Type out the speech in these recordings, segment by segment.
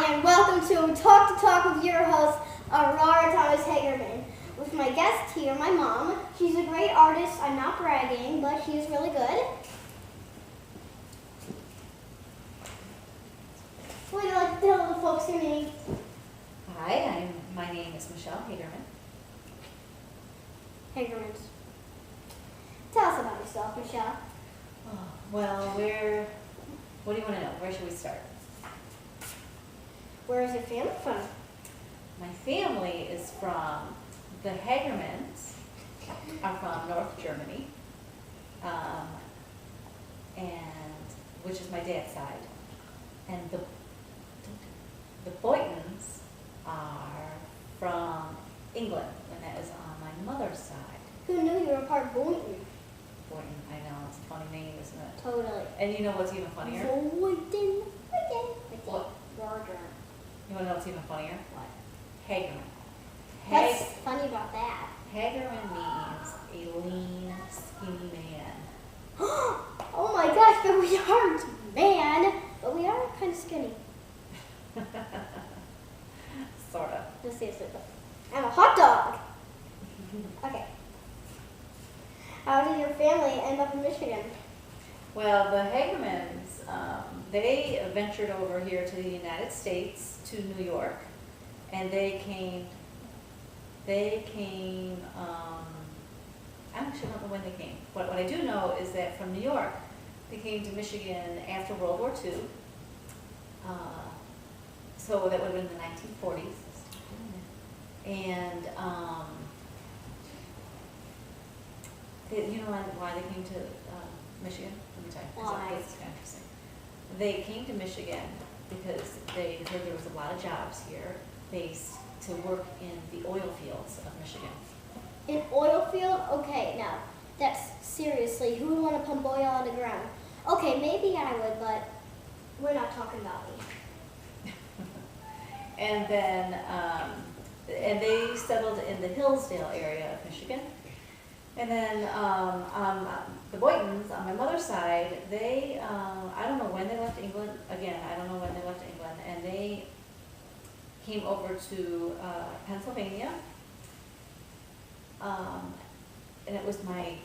and welcome to Talk with your host, Aurora Hagerman. With my guest here, my mom. She's a great artist. I'm not bragging, but she is really good. Would you like to tell the folks your name? Hi, my name is Michelle Hagerman. Hagerman. Tell us about yourself, Michelle. Oh, well, what do you want to know? Where should we start? Where is your family from? My family is from, the Hagermans are from North Germany, and which is my dad's side. And the Boytons are from England, and that is on my mother's side. Who knew you were part Boynton? Boyton, I know, it's a funny name, isn't it? Totally. And you know what's even funnier? Boynton. What? Roger. You want to know what's even funnier? What? Hagerman. What's funny about that? Hagerman means a lean, skinny man. Oh my gosh, but we aren't, man. But we are kind of skinny. Sort of. No, seriously. I'm a hot dog. Okay. How did your family end up in Michigan? Well, the Hagermans, they ventured over here to the United States, to New York, and they came, I actually don't know when they came, but what I do know is that from New York, they came to Michigan after World War II, so that would have been the 1940s, and you know why they came to Michigan? Let me tell you, 'cause Why? this is interesting. They came to Michigan because they heard there was a lot of jobs here based to work in the oil fields of Michigan. An oil field? Okay, now, that's seriously, who would want to pump oil out of the ground? Okay, maybe I would, but we're not talking about me. And then, and they settled in the Hillsdale area of Michigan. And then the Boytons, on my mother's side, they, I don't know when they left England, again, I don't know when they left England, and they came over to Pennsylvania. And it was my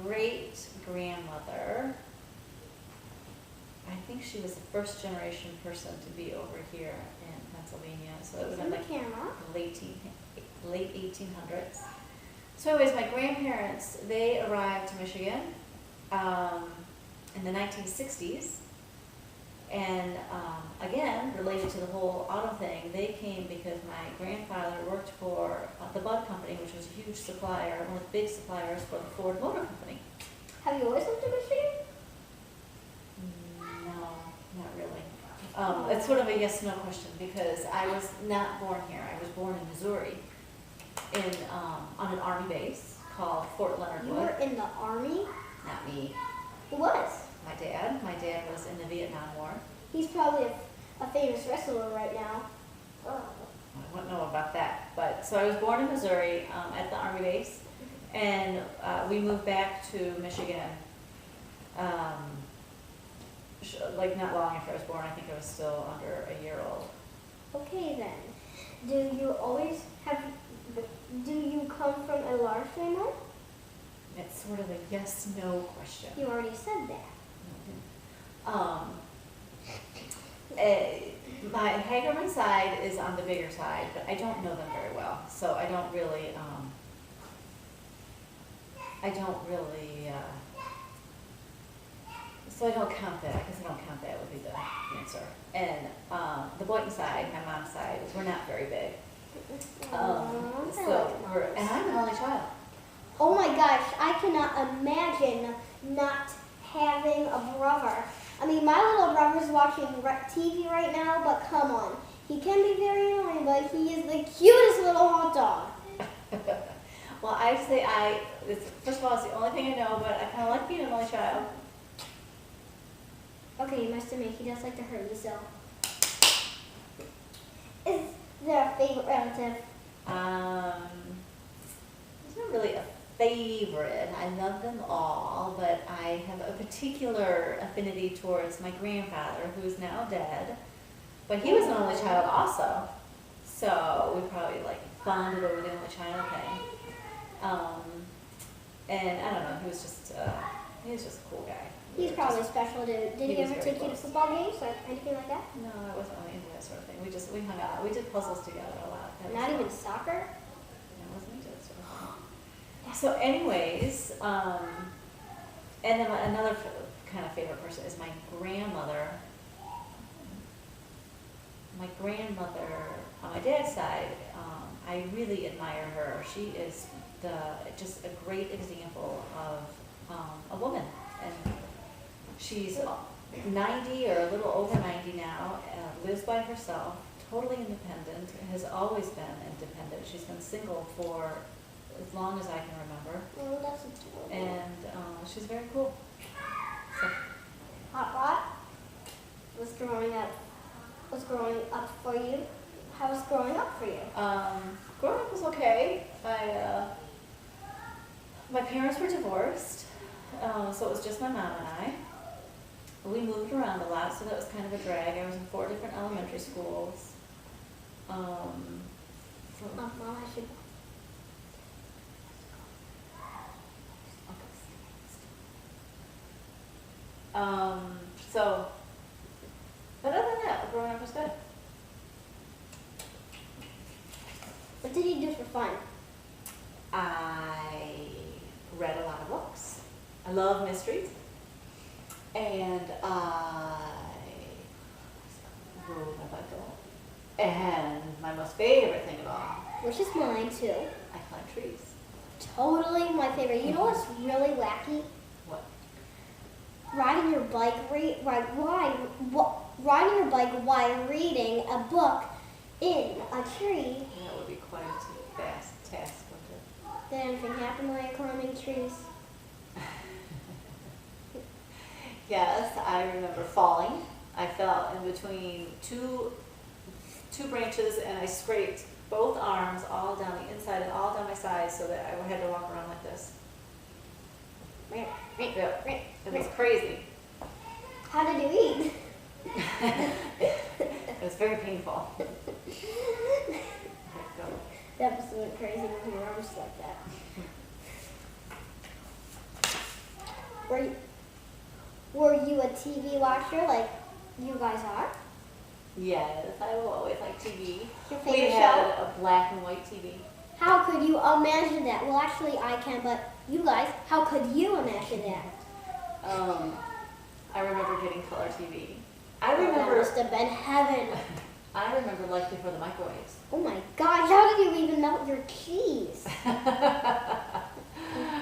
great-grandmother, I think she was the first generation person to be over here in Pennsylvania, so it was in like camera. the late 1800s. So anyways, my grandparents, they arrived to Michigan in the 1960s, and again, related to the whole auto thing, they came because my grandfather worked for the Bud Company, which was a huge supplier, one of the big suppliers for the Ford Motor Company. Have you always lived in Michigan? No, not really. It's sort of a yes/no question because I was not born here. I was born in Missouri, on an Army base called Fort Leonard You Wood. were in the Army? Not me. Who was? My dad. My dad was in the Vietnam War. He's probably a famous wrestler right now. Oh. I wouldn't know about that. But so I was born in Missouri at the Army base, and we moved back to Michigan. Like not long after I was born. I think I was still under a year old. Okay then. Do you come from a large family? It's sort of a yes/no question. You already said that. My Hagerman side is on the bigger side, but I don't know them very well, so I don't really, so I don't count that. I guess I don't count that would be the answer. And the Boynton side, my mom's side, we're not very big. And I'm an only child. Oh my gosh, I cannot imagine not having a brother. I mean, my little brother's watching TV right now, but come on. He can be very annoying, but he is the cutest little hot dog. Well, I say first of all, it's the only thing I know, but I kind of like being an only child. Okay, you must admit, he does like to hurt you, so. Is there a favorite relative? There's not really a favorite. I love them all, but I have a particular affinity towards my grandfather, who is now dead. But he was an only child also, so we probably like bonded over the only child thing. And I don't know, he was just a cool guy. He's probably special, dude. Did he was ever very take you to close. football games or anything like that? No, I wasn't really into that sort of thing. We hung out. We did puzzles together a lot. That was Not fun. even soccer? I wasn't into that sort of thing. So anyways, and then another kind of favorite person is my grandmother. My grandmother on my dad's side, I really admire her. She is just a great example of a woman. And she's 90 or a little over 90 now, lives by herself, totally independent, has always been independent. She's been single for as long as I can remember. Oh, that's adorable. And she's very cool. So, Hot Rod, what's growing up for you? How was growing up for you? growing up was okay. My parents were divorced, so it was just my mom and I. We moved around a lot, so that was kind of a drag. I was in 4 different elementary schools. Mom, I should. So, but other than that, growing up was good. What did you do for fun? I read a lot of books. I love mysteries. And I rode my bicycle. And my most favorite thing of all, Which is mine too. I climb trees. Totally my favorite. You know what's really wacky? What? Riding your bike, riding your bike while reading a book in a tree. That would be quite a fast task, wouldn't Did anything happen while you're climbing trees? it? Yes, I remember falling. I fell in between two branches and I scraped both arms all down the inside and all down my sides so that I had to walk around like this. It was crazy. How did you eat? It was very painful. That was so crazy with your arms like that. Were you a TV watcher like you guys are? Yes, I will always like TV. Your We favorite had show? a black and white TV. How could you imagine that? Well, actually, I can, but you guys, how could you imagine that? I remember getting color TV. That must have been heaven. I remember life before the microwaves. Oh my gosh, how did you even melt your cheese?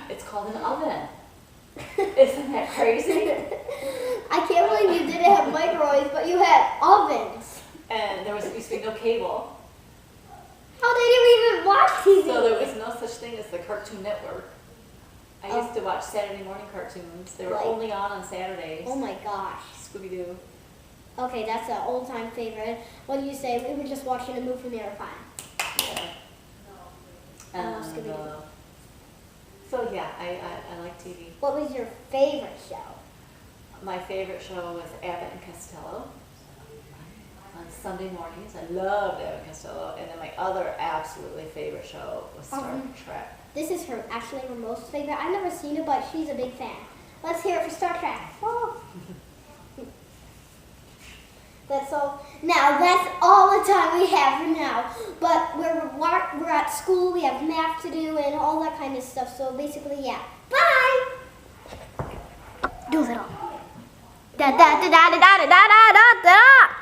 It's called an oven. Isn't that crazy? I can't believe you didn't have microwaves, but you had ovens. And there used to be no cable. How did you even watch TV? So there was no such thing as the Cartoon Network. I used to watch Saturday morning cartoons. They were Like- only on Saturdays. Oh my gosh. Scooby-Doo. Okay, that's an old-time favorite. What do you say? We were just watching a movie from the fine. Yeah. love Scooby-Doo. So yeah, I like TV. What was your favorite show? My favorite show was Abbott and Costello. On Sunday mornings, I loved Abbott and Costello. And then my other absolutely favorite show was Star Trek. This is actually her most favorite. I've never seen it, but she's a big fan. Let's hear it for Star Trek. Oh. That's all. Now that's all the time we have for now. But we're at school. We have math to do and all that kind of stuff. So basically, yeah. Bye. Do it all. Da da da da da da da da da da.